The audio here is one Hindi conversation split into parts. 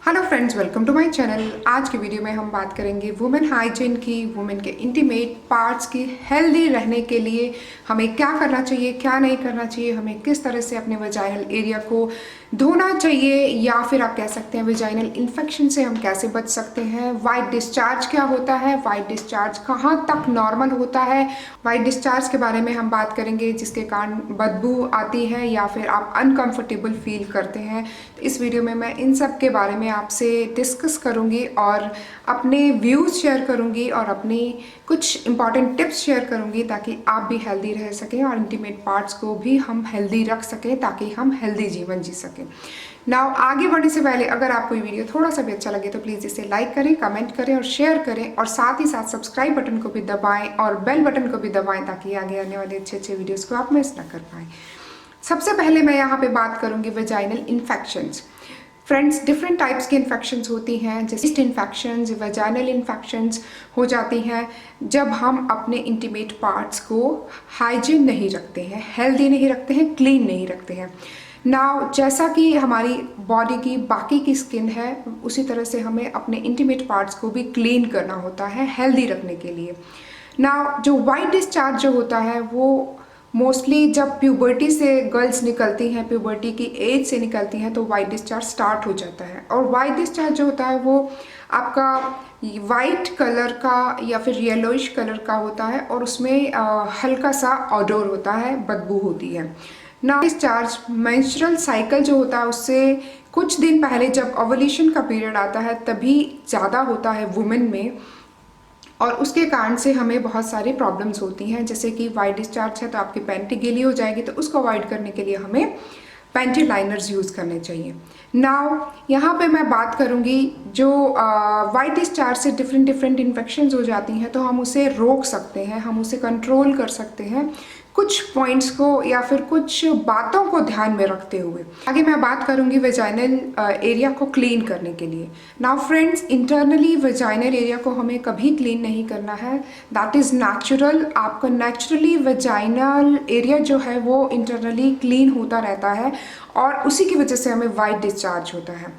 Hello friends, welcome to my channel. आज की वीडियो में हम बात करेंगे वुमेन हाइजीन की, वुमेन के इंटीमेट पार्ट्स की। हेल्दी रहने के लिए हमें क्या करना चाहिए, क्या नहीं करना चाहिए, हमें किस तरह से अपने वेजाइनल एरिया को धोना चाहिए, या फिर आप कह सकते हैं वेजाइनल इन्फेक्शन से हम कैसे बच सकते हैं। वाइट डिस्चार्ज क्या होता है, वाइट डिस्चार्ज कहाँ तक नॉर्मल होता है। वाइट डिस्चार्ज के बारे में हम बात करेंगे, जिसके कारण बदबू आती है या फिर आप अनकंफर्टेबल फील करते हैं। तो इस वीडियो में मैं इन सब के बारे में आपसे डिस्कस करूंगी और अपने व्यूज़ शेयर करूंगी और अपनी कुछ इंपॉर्टेंट टिप्स शेयर करूंगी, ताकि आप भी हेल्दी रह सकें और इंटीमेट पार्ट्स को भी हम हेल्दी रख सकें, ताकि हम हेल्दी जीवन जी सकें। नाउ आगे बढ़ने से पहले अगर आपको ये वीडियो थोड़ा सा भी अच्छा लगे तो प्लीज़ इसे लाइक करें, कमेंट करें और शेयर करें, और साथ ही साथ सब्सक्राइब बटन को भी दबाएं और बेल बटन को भी दबाएं, ताकि आगे आने वाले अच्छे अच्छे वीडियोस को आप मिस ना कर पाएं। सबसे पहले मैं यहाँ पे बात करूँगी vaginal infections. Friends, different types की इन्फेक्शंस होती हैं, जैसे इन्फेक्शंस, वेजाइनल इन्फेक्शंस हो जाती हैं जब हम अपने इंटीमेट पार्ट्स को हाइजीन नहीं रखते हैं, हेल्दी नहीं रखते हैं, क्लीन नहीं रखते हैं। नाउ जैसा कि हमारी बॉडी की बाकी की स्किन है, उसी तरह से हमें अपने इंटीमेट पार्ट्स को भी क्लीन करना होता है हेल्दी रखने के लिए। नाउ जो वाइट डिस्चार्ज जो होता है वो मोस्टली जब प्यूबर्टी से गर्ल्स निकलती हैं, प्यूबर्टी की एज से निकलती हैं, तो वाइट डिस्चार्ज स्टार्ट हो जाता है। और वाइट डिस्चार्ज जो होता है वो आपका वाइट कलर का या फिर येलोइश कलर का होता है, और उसमें हल्का सा ऑडोर होता है, बदबू होती है ना। डिस्चार्ज मेंस्ट्रुअल साइकिल जो होता है उससे कुछ दिन पहले, जब ओवुलेशन का पीरियड आता है, तभी ज़्यादा होता है वुमेन में, और उसके कारण से हमें बहुत सारी प्रॉब्लम्स होती हैं। जैसे कि वाइट डिस्चार्ज है तो आपकी पैंटी गीली हो जाएगी, तो उसको अवॉइड करने के लिए हमें पैंटी लाइनर्स यूज़ करने चाहिए। नाउ यहाँ पे मैं बात करूँगी, जो वाइट डिस्चार्ज से डिफरेंट इन्फेक्शंस हो जाती हैं, तो हम उसे रोक सकते हैं, हम उसे कंट्रोल कर सकते हैं कुछ पॉइंट्स को या फिर कुछ बातों को ध्यान में रखते हुए। आगे मैं बात करूंगी वेजाइनल एरिया को क्लीन करने के लिए। Now friends, internally vaginal area को हमें कभी क्लीन नहीं करना है, दैट इज़ नेचुरल। आपका नेचुरली वेजाइनल एरिया जो है वो इंटरनली क्लीन होता रहता है, और उसी की वजह से हमें वाइट डिस्चार्ज होता है।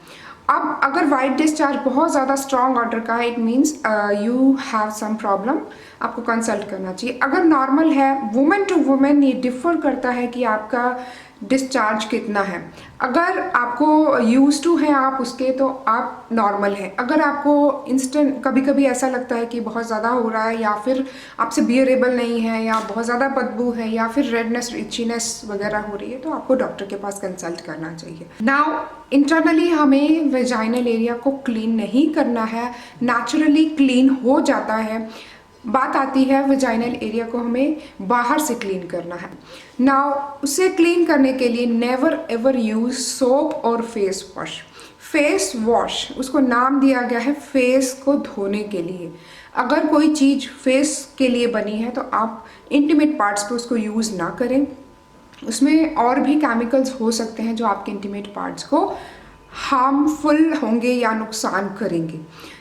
अब अगर वाइट डिस्चार्ज बहुत ज़्यादा स्ट्रॉन्ग ऑर्डर का है, it means you have some problem, आपको कंसल्ट करना चाहिए। अगर नॉर्मल है, वुमेन टू वुमेन ये डिफर करता है कि आपका डिस्चार्ज कितना है। अगर आपको यूज टू है आप उसके, तो आप नॉर्मल है। अगर आपको इंस्टेंट कभी कभी ऐसा लगता है कि बहुत ज़्यादा हो रहा है, या फिर आपसे बियरेबल नहीं है, या बहुत ज़्यादा बदबू है, या फिर रेडनेस, इचीनेस वगैरह हो रही है, तो आपको डॉक्टर के पास कंसल्ट करना चाहिए। नाउ इंटरनली हमें वेजाइनल एरिया को क्लीन नहीं करना है, नेचुरली क्लीन हो जाता है। बात आती है वेजाइनल एरिया को हमें बाहर से क्लीन करना है। नाउ उसे क्लीन करने के लिए नेवर एवर यूज सोप और फेस वॉश। फेस वॉश, उसको नाम दिया गया है फेस को धोने के लिए। अगर कोई चीज़ फेस के लिए बनी है तो आप इंटीमेट पार्ट्स पे उसको यूज़ ना करें। उसमें और भी केमिकल्स हो सकते हैं जो आपके इंटीमेट पार्ट्स को हार्मफुल होंगे या नुकसान करेंगे।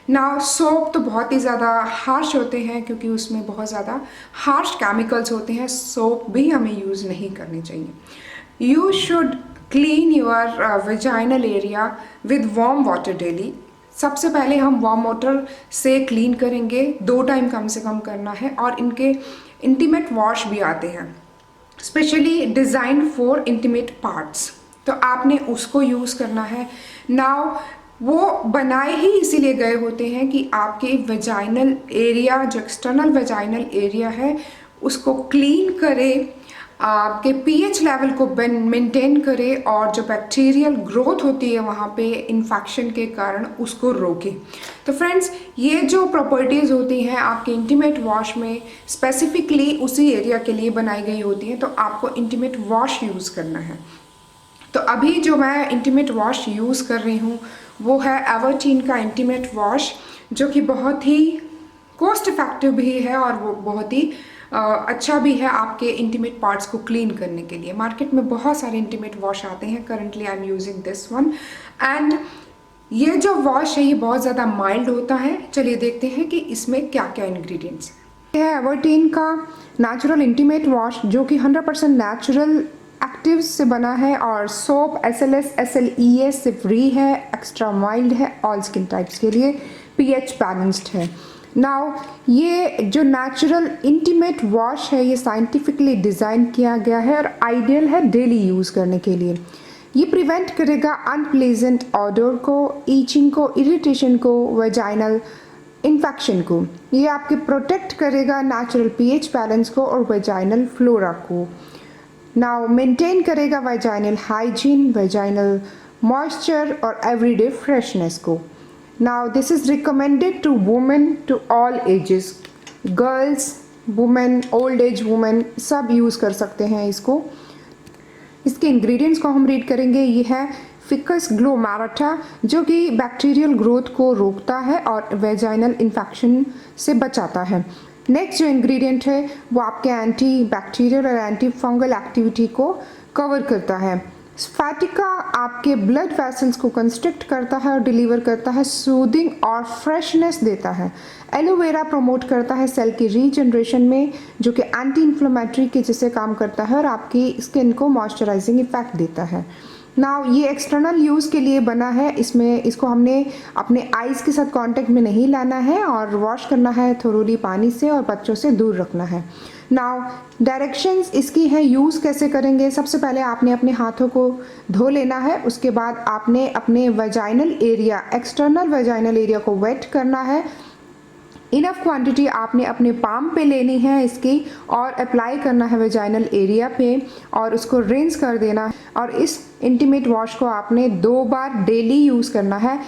ना सोप तो बहुत ही ज़्यादा हार्श होते हैं, क्योंकि उसमें बहुत ज़्यादा हार्श केमिकल्स होते हैं। सोप भी हमें यूज़ नहीं करनी चाहिए। You should clean your vaginal area with warm water daily. सबसे पहले हम वार्म वाटर से क्लीन करेंगे, 2 टाइम कम से कम करना है। और इनके इंटीमेट वॉश भी आते हैं, specially designed for intimate parts, तो आपने उसको यूज़ करना है। नाउ वो बनाए ही इसीलिए गए होते हैं कि आपके वेजाइनल एरिया, जो एक्सटर्नल वेजाइनल एरिया है, उसको क्लीन करे, आपके पीएच लेवल को मेंटेन करे, और जो बैक्टीरियल ग्रोथ होती है वहाँ पे इन्फेक्शन के कारण उसको रोके। तो फ्रेंड्स, ये जो प्रॉपर्टीज़ होती हैं आपके इंटीमेट वॉश में, स्पेसिफिकली उसी एरिया के लिए बनाई गई होती हैं, तो आपको इंटीमेट वॉश यूज़ करना है। तो अभी जो मैं इंटीमेट वॉश यूज़ कर रही हूँ वो है एवरटीन का इंटीमेट वॉश, जो कि बहुत ही कॉस्ट इफेक्टिव भी है, और वो बहुत ही अच्छा भी है आपके इंटीमेट पार्ट्स को क्लीन करने के लिए। मार्केट में बहुत सारे इंटीमेट वॉश आते हैं, currently I am using this one. And ये जो वॉश है ये बहुत ज़्यादा माइल्ड होता है। चलिए देखते हैं कि इसमें क्या क्या इंग्रेडिएंट्स हैं। यह है एवरटीन का नेचुरल इंटीमेट वॉश, जो कि 100% नेचुरल एक्टिव्स से बना है और सोप SLS SLES से फ्री है, एक्स्ट्रा माइल्ड है, ऑल स्किन टाइप्स के लिए, pH बैलेंस्ड है। नाउ ये जो नेचुरल इंटीमेट वॉश है ये साइंटिफिकली डिज़ाइन किया गया है और आइडियल है डेली यूज़ करने के लिए। ये प्रिवेंट करेगा अनप्लेजेंट ऑडर को, ईचिंग को, इरिटेशन को, वेजाइनल इन्फेक्शन को। ये आपके प्रोटेक्ट करेगा नेचुरल pH बैलेंस को और वेजाइनल फ्लोरा को। नाउ मेंटेन करेगा वेजाइनल हाइजीन, वेजाइनल मॉइस्चर और एवरीडे फ्रेशनेस को। Now this is recommended to women to all ages, girls, women, old age women सब यूज़ कर सकते हैं इसको। इसके इंग्रेडिएंट्स को हम रीड करेंगे। ये है फिकस ग्लोमेरेटा जो कि बैक्टीरियल ग्रोथ को रोकता है और वेजाइनल इन्फेक्शन से बचाता है। नेक्स्ट जो इंग्रेडिएंट है वो आपके एंटी बैक्टीरियल और एंटी फंगल एक्टिविटी को कवर करता है। स्फैटिका आपके ब्लड वेसल्स को कंस्ट्रिक्ट करता है और डिलीवर करता है सूदिंग और फ्रेशनेस देता है। एलोवेरा प्रमोट करता है सेल की रीजनरेशन में जो कि एंटी इन्फ्लेमेटरी के जैसे काम करता है और आपकी स्किन को मॉइस्चराइजिंग इफेक्ट देता है। नाउ ये एक्सटर्नल यूज़ के लिए बना है। इसको हमने अपने आइज़ के साथ कांटेक्ट में नहीं लाना है और वॉश करना है थोरोली पानी से और बच्चों से दूर रखना है। नाउ डायरेक्शंस इसकी है यूज़ कैसे करेंगे। सबसे पहले आपने अपने हाथों को धो लेना है, उसके बाद आपने अपने vaginal area, external vaginal area को वेट करना है। इनफ क्वांटिटी आपने अपने पाम पे लेनी है इसकी और अप्लाई करना है वेजाइनल एरिया पे और उसको रिंस कर देना है। और इस इंटीमेट वॉश को आपने 2 बार डेली यूज़ करना है,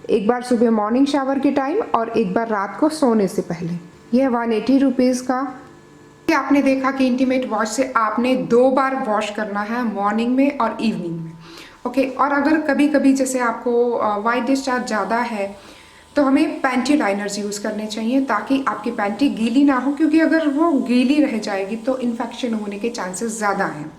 एक बार सुबह मॉर्निंग शावर के टाइम और एक बार रात को सोने से पहले। यह 180 रुपीज़ का। आपने देखा कि इंटीमेट वॉश से आपने 2 बार वॉश करना है, मॉर्निंग में और इवनिंग में। ओके, और अगर कभी कभी जैसे आपको वाइट डिस्चार्ज ज़्यादा है तो हमें पैंटी लाइनर्स यूज़ करने चाहिए ताकि आपकी पैंटी गीली ना हो, क्योंकि अगर वो गीली रह जाएगी तो इन्फेक्शन होने के चांसेस ज़्यादा हैं।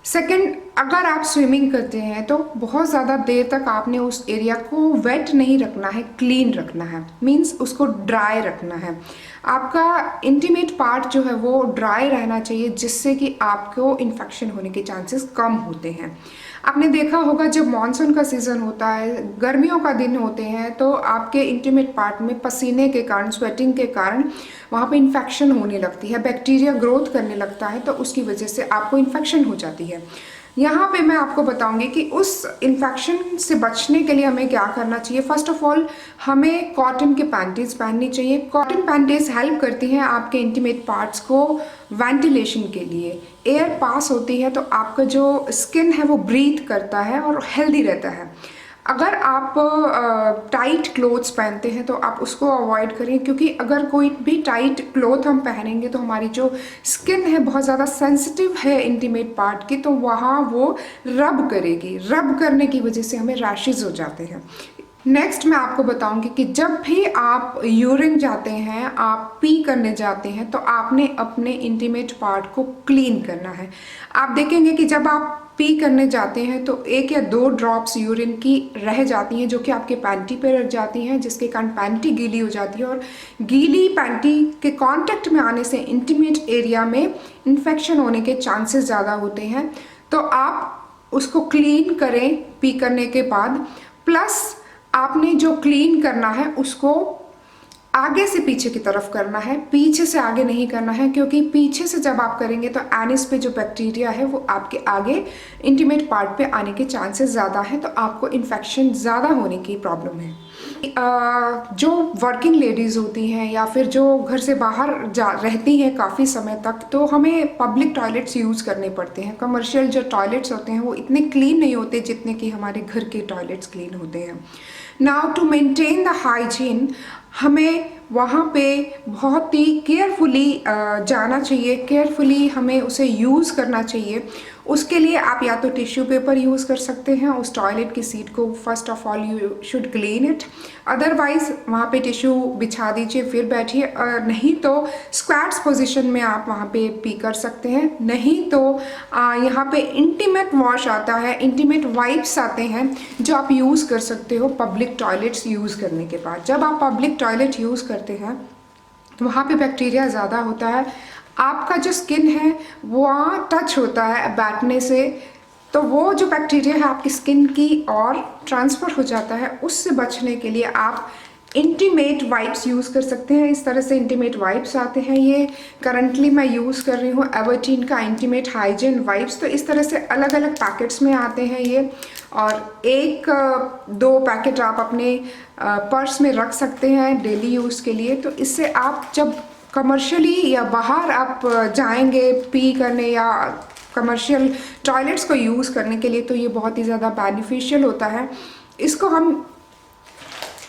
सेकंड, अगर आप स्विमिंग करते हैं तो बहुत ज़्यादा देर तक आपने उस एरिया को वेट नहीं रखना है, क्लीन रखना है, मीन्स उसको ड्राई रखना है। आपका इंटीमेट पार्ट जो है वो ड्राई रहना चाहिए जिससे कि आपको इन्फेक्शन होने के चांसेस कम होते हैं। आपने देखा होगा जब मॉनसून का सीज़न होता है, गर्मियों का दिन होते हैं, तो आपके इंटीमेट पार्ट में पसीने के कारण, स्वेटिंग के कारण वहाँ पे इन्फेक्शन होने लगती है, बैक्टीरिया ग्रोथ करने लगता है, तो उसकी वजह से आपको इन्फेक्शन हो जाती है। यहाँ पे मैं आपको बताऊंगी कि उस इन्फेक्शन से बचने के लिए हमें क्या करना चाहिए। फर्स्ट ऑफ ऑल हमें कॉटन के पैंटीज पहननी चाहिए। कॉटन पैंटीज हेल्प करती हैं आपके इंटीमेट पार्ट्स को वेंटिलेशन के लिए, एयर पास होती है तो आपका जो स्किन है वो ब्रीथ करता है और हेल्दी रहता है। अगर आप टाइट क्लोथ्स पहनते हैं तो आप उसको अवॉइड करें, क्योंकि अगर कोई भी टाइट क्लोथ हम पहनेंगे तो हमारी जो स्किन है बहुत ज़्यादा सेंसिटिव है इंटीमेट पार्ट की, तो वहाँ वो रब करेगी। रब करने की वजह से हमें रैशेज हो जाते हैं। नेक्स्ट मैं आपको बताऊंगी कि जब भी आप यूरिन जाते हैं, आप पी करने जाते हैं, तो आपने अपने इंटीमेट पार्ट को क्लीन करना है। आप देखेंगे कि जब आप पी करने जाते हैं तो 1 या 2 ड्रॉप्स यूरिन की रह जाती हैं जो कि आपके पैंटी पे रह जाती हैं, जिसके कारण पैंटी गीली हो जाती है और गीली पैंटी के कांटेक्ट में आने से इंटीमेट एरिया में इन्फेक्शन होने के चांसेस ज़्यादा होते हैं। तो आप उसको क्लीन करें पी करने के बाद, प्लस आपने जो क्लीन करना है उसको आगे से पीछे की तरफ करना है, पीछे से आगे नहीं करना है, क्योंकि पीछे से जब आप करेंगे तो एनिस पे जो बैक्टीरिया है वो आपके आगे इंटीमेट पार्ट पे आने के चांसेस ज़्यादा हैं, तो आपको इन्फेक्शन ज़्यादा होने की प्रॉब्लम है। जो वर्किंग लेडीज़ होती हैं या फिर जो घर से बाहर रहती हैं काफ़ी समय तक, तो हमें पब्लिक टॉयलेट्स यूज़ करने पड़ते हैं। कमर्शियल जो टॉयलेट्स होते हैं वो इतने क्लीन नहीं होते जितने कि हमारे घर के टॉयलेट्स क्लीन होते हैं। Now to maintain the hygiene हमें वहाँ पे बहुत ही केयरफुली जाना चाहिए, केयरफुली हमें उसे यूज़ करना चाहिए। उसके लिए आप या तो टिश्यू पेपर यूज़ कर सकते हैं, उस टॉयलेट की सीट को first of all you should clean it, otherwise वहाँ पे टिश्यू बिछा दीजिए फिर बैठिए, नहीं तो स्क्वैट्स पोजीशन में आप वहाँ पे पी कर सकते हैं। नहीं तो यहाँ पे इंटीमेट वॉश आता है, इंटीमेट वाइप्स आते हैं जो आप यूज़ कर सकते हो पब्लिक टॉयलेट्स यूज़ करने के बाद। जब आप पब्लिक टॉयलेट यूज़ करते हैं तो वहाँ पे बैक्टीरिया ज़्यादा होता है, आपका जो स्किन है वहाँ टच होता है बैठने से, तो वो जो बैक्टीरिया है आपकी स्किन की और ट्रांसफ़र हो जाता है। उससे बचने के लिए आप इंटीमेट वाइप्स यूज़ कर सकते हैं। इस तरह से इंटीमेट वाइप्स आते हैं, ये करंटली मैं यूज़ कर रही हूँ एवर्टीन का इंटीमेट हाइजीन वाइप्स। तो इस तरह से अलग अलग पैकेट्स में आते हैं ये, और एक दो पैकेट आप अपने पर्स में रख सकते हैं डेली यूज़ के लिए। तो इससे आप जब कमर्शियली या बाहर आप जाएंगे पी करने या कमर्शियल टॉयलेट्स को यूज़ करने के लिए, तो ये बहुत ही ज़्यादा बेनिफिशियल होता है। इसको हम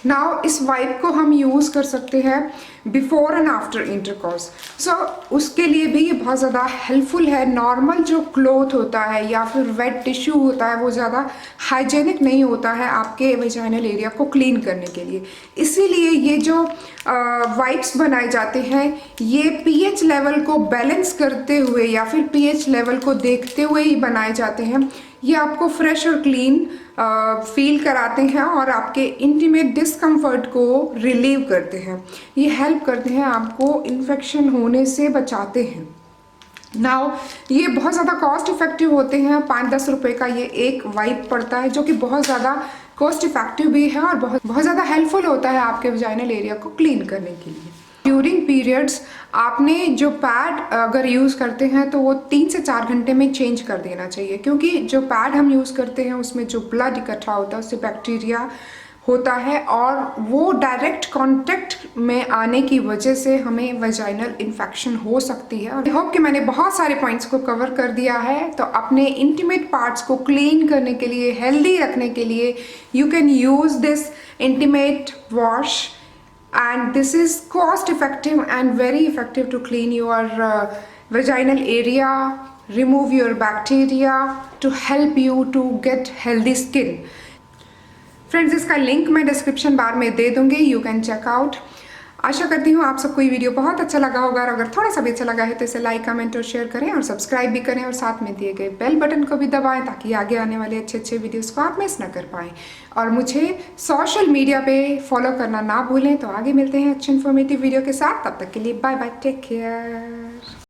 नाउ इस वाइप को हम यूज़ कर सकते हैं बिफोर एंड आफ्टर इंटरकॉर्स। सो उसके लिए भी ये बहुत ज़्यादा हेल्पफुल है। नॉर्मल जो क्लॉथ होता है या फिर वेट टिश्यू होता है वो ज़्यादा हाइजेनिक नहीं होता है आपके वेजाइनल एरिया को क्लीन करने के लिए। इसीलिए ये जो वाइप्स बनाए जाते हैं ये पीएच लेवल को बैलेंस करते हुए या फिर पीएच लेवल को देखते हुए ही बनाए जाते हैं। ये आपको फ्रेश और क्लीन फील कराते हैं और आपके इंटीमेट डिस्कम्फर्ट को रिलीव करते हैं। ये हेल्प करते हैं, आपको इन्फेक्शन होने से बचाते हैं। नाउ ये बहुत ज़्यादा कॉस्ट इफेक्टिव होते हैं। 5-10 रुपये का ये एक वाइप पड़ता है, जो कि बहुत ज़्यादा कॉस्ट इफेक्टिव भी है और बहुत ज़्यादा हेल्पफुल होता है आपके वेजाइनल एरिया को क्लीन करने के लिए। ड्यूरिंग पीरियड्स आपने जो पैड अगर यूज़ करते हैं तो वो 3 से 4 घंटे में चेंज कर देना चाहिए, क्योंकि जो पैड हम यूज़ करते हैं उसमें जो ब्लड इकट्ठा होता है उससे बैक्टीरिया होता है और वो डायरेक्ट कांटेक्ट में आने की वजह से हमें वेजाइनल इन्फेक्शन हो सकती है। आई होप कि मैंने बहुत सारे पॉइंट्स को कवर कर दिया है। तो अपने इंटीमेट पार्ट्स को क्लीन करने के लिए, हेल्दी रखने के लिए you can use this intimate wash, and this is cost effective and very effective to clean your vaginal area, remove your bacteria, to help you to get healthy skin. Friends, इसका लिंक मैं डिस्क्रिप्शन बार में दे दूंगी, यू कैन चेक आउट। आशा करती हूँ आप सबको ये वीडियो बहुत अच्छा लगा होगा, और अगर थोड़ा सा भी अच्छा लगा है तो इसे लाइक, कमेंट और शेयर करें और सब्सक्राइब भी करें और साथ में दिए गए बेल बटन को भी दबाएं ताकि आगे आने वाले अच्छे अच्छे वीडियोस को आप मिस ना कर पाएं। और मुझे सोशल मीडिया पे फॉलो करना ना भूलें। तो आगे मिलते हैं अच्छे इन्फॉर्मेटिव वीडियो के साथ, तब तक के लिए बाय बाय, टेक केयर।